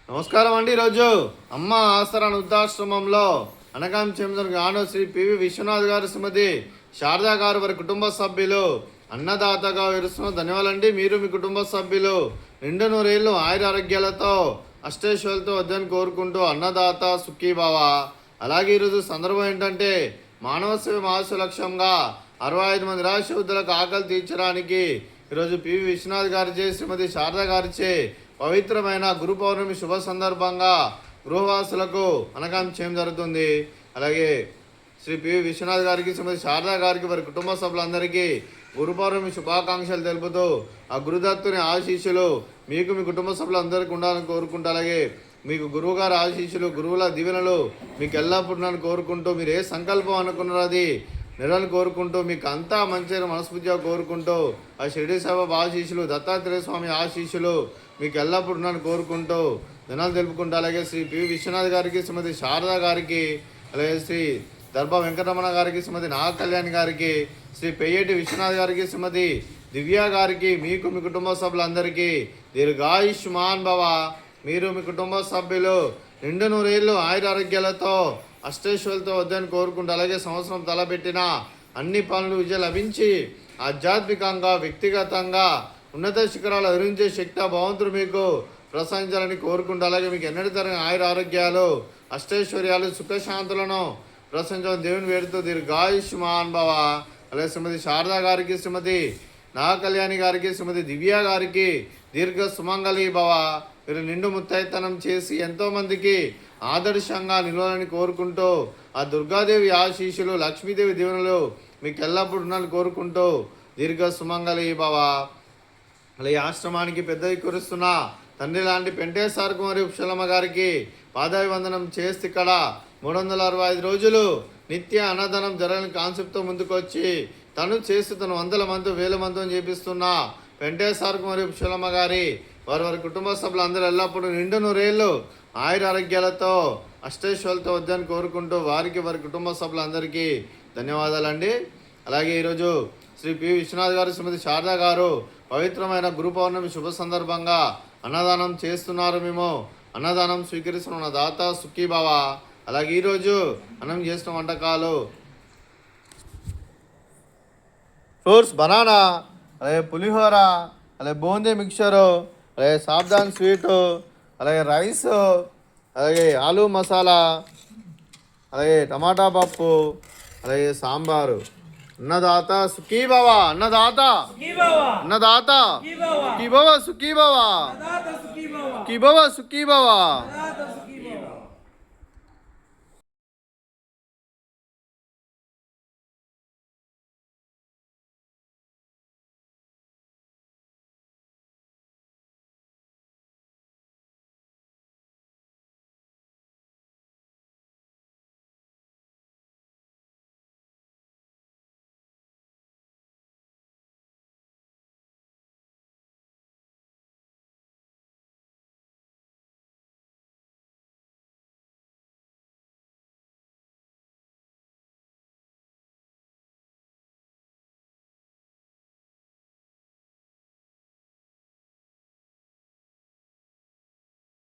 నమస్కారం అండి. ఈరోజు అమ్మ ఆసరా వృద్ధాశ్రమంలో అనగాం చెందిన గాను శ్రీ పివి విశ్వనాథ్ గారు, శ్రీమతి శారదా గారు వారి కుటుంబ సభ్యులు అన్నదాతగా విరుస్తున్న ధన్యవాదాలండి. మీరు మీ కుటుంబ సభ్యులు నిండు నూరేళ్లు ఆయుర ఆరోగ్యాలతో అష్టైశ్వర్యాలతో వద్దని కోరుకుంటూ అన్నదాత సుఖీభావ. అలాగే ఈరోజు సందర్భం ఏంటంటే మానవ సేవ మహాశ లక్ష్యంగా 65 మంది నిరాశ్రయులకు ఆకలి తీర్చడానికి ఈరోజు పివి విశ్వనాథ్ గారిచే శ్రీమతి శారదా గారిచే పవిత్రమైన గురు పౌర్ణమి శుభ సందర్భంగా గృహవాసులకు అనగాం చేయడం జరుగుతుంది. అలాగే శ్రీ పివి విశ్వనాథ్ గారికి, శ్రీమతి శారదా గారికి, వారి కుటుంబ సభ్యులందరికీ గురు పౌర్ణమి శుభాకాంక్షలు తెలుపుతూ ఆ గురుదత్తుని ఆశీస్సులు మీకు మీ కుటుంబ సభ్యులందరికీ ఉండాలని కోరుకుంటూ, అలాగే మీకు గురువుగారి ఆశీస్సులు, గురువుల దీవెనలు మీకు ఎల్లప్పుడూ కోరుకుంటూ, మీరు ఏ సంకల్పం అనుకున్నారో అది నెలను కోరుకుంటూ, మీకు అంతా మంచిగా మనస్ఫూర్తిగా కోరుకుంటూ, ఆ షిరిడి సాయిబాబా ఆశీస్సులు, దత్తాత్రేయ స్వామి ఆశీస్సులు మీకు ఎల్లప్పుడూ కోరుకుంటూ దినాలు తెలుపుకుంటూ, అలాగే శ్రీ పివి విశ్వనాథ్ గారికి, శ్రీమతి శారదా గారికి, అలాగే శ్రీ దర్భా వెంకటరమణ గారికి, శ్రీమతి నాగకళ్యాణ్ గారికి, శ్రీ పెయ్యేటి విశ్వనాథ్ గారికి, శ్రీమతి దివ్య గారికి, మీకు మీ కుటుంబ సభ్యులందరికీ దీర్ఘాయుష్మాన్ భవ. మీరు మీ కుటుంబ సభ్యులు నిండు నూరేళ్లు ఆయుర ఆరోగ్యాలతో అష్టైశ్వర్యాలతో వద్దని కోరుకుంటూ, అలాగే సంవత్సరం తలపెట్టిన అన్ని పనులు విజయం లభించి ఆధ్యాత్మికంగా, వ్యక్తిగతంగా ఉన్నత శిఖరాలు అధిరించే శక్తి భగవంతుడు మీకు ప్రసాదించాలని కోరుకుంటూ, అలాగే మీకు ఎన్నటి తరగని ఆయుర ఆరోగ్యాలు, అష్టైశ్వర్యాలు, సుఖశాంతులను ప్రసంగించాలని దేవుని వేడుతూ దీర్ఘాయుష్మాన్ భవ. అలాగే శ్రీమతి శారదా గారికి, శ్రీమతి నాగకళ్యాణి గారికి, శ్రీమతి దివ్య గారికి దీర్ఘ సుమంగళి భవ. మీరు నిండు ముత్తైతనం చేసి ఎంతోమందికి ఆదర్శంగా నిలవాలని కోరుకుంటూ, ఆ దుర్గాదేవి ఆశీస్సులు, లక్ష్మీదేవి దీవెనలు మీకు ఎల్లప్పుడూ ఉండాలని కోరుకుంటూ దీర్ఘ సుమంగళి భవ. అలాగే ఆశ్రమానికి పెద్దవి కురుస్తున్న తండ్రి లాంటి పెంటేశ్వర కుమారి ఉపశలమ్మ గారికి పాదాభివందనం చేస్తే ఇక్కడ 365 రోజులు నిత్య అన్నదానం జరగని కాన్సెప్ట్తో ముందుకొచ్చి తను చేస్తూ తను వందల మంది, వేల మందిని చేపిస్తున్న పెంటేశ్వర కుమారి ఉపశలమ్మ గారి వారి కుటుంబ సభ్యులందరూ ఎల్లప్పుడూ నిండు నూరేళ్లు ఆయుర ఆరోగ్యాలతో అష్టైశ్వర్యాలతో వద్దని కోరుకుంటూ వారికి, వారి కుటుంబ సభ్యులందరికీ ధన్యవాదాలండి. అలాగే ఈరోజు శ్రీ పివి విశ్వనాథ్ గారు, శ్రీమతి శారదా గారు పవిత్రమైన గురు పౌర్ణమి శుభ సందర్భంగా అన్నదానం చేస్తున్నారు. మేము అన్నదానం స్వీకరిస్తున్న దాత సుఖీభావ. అలాగే ఈరోజు అన్నం చేసిన వంటకాలు ఫ్రూట్స్, బనానా, అలాగే పులిహోర, అలాగే బూందీ మిక్చరు, అలాగే సాబ్దాన్ స్వీటు, అలాగే రైస్, అలాగే ఆలూ మసాలా, అలాగే టమాటా పప్పు, అలాగే సాంబారు. అన్నదాత సుఖీభవ, అన్నదాత అన్నదాత సుఖీభవ, సుఖీభవ సుఖీభవ సుఖీభవ.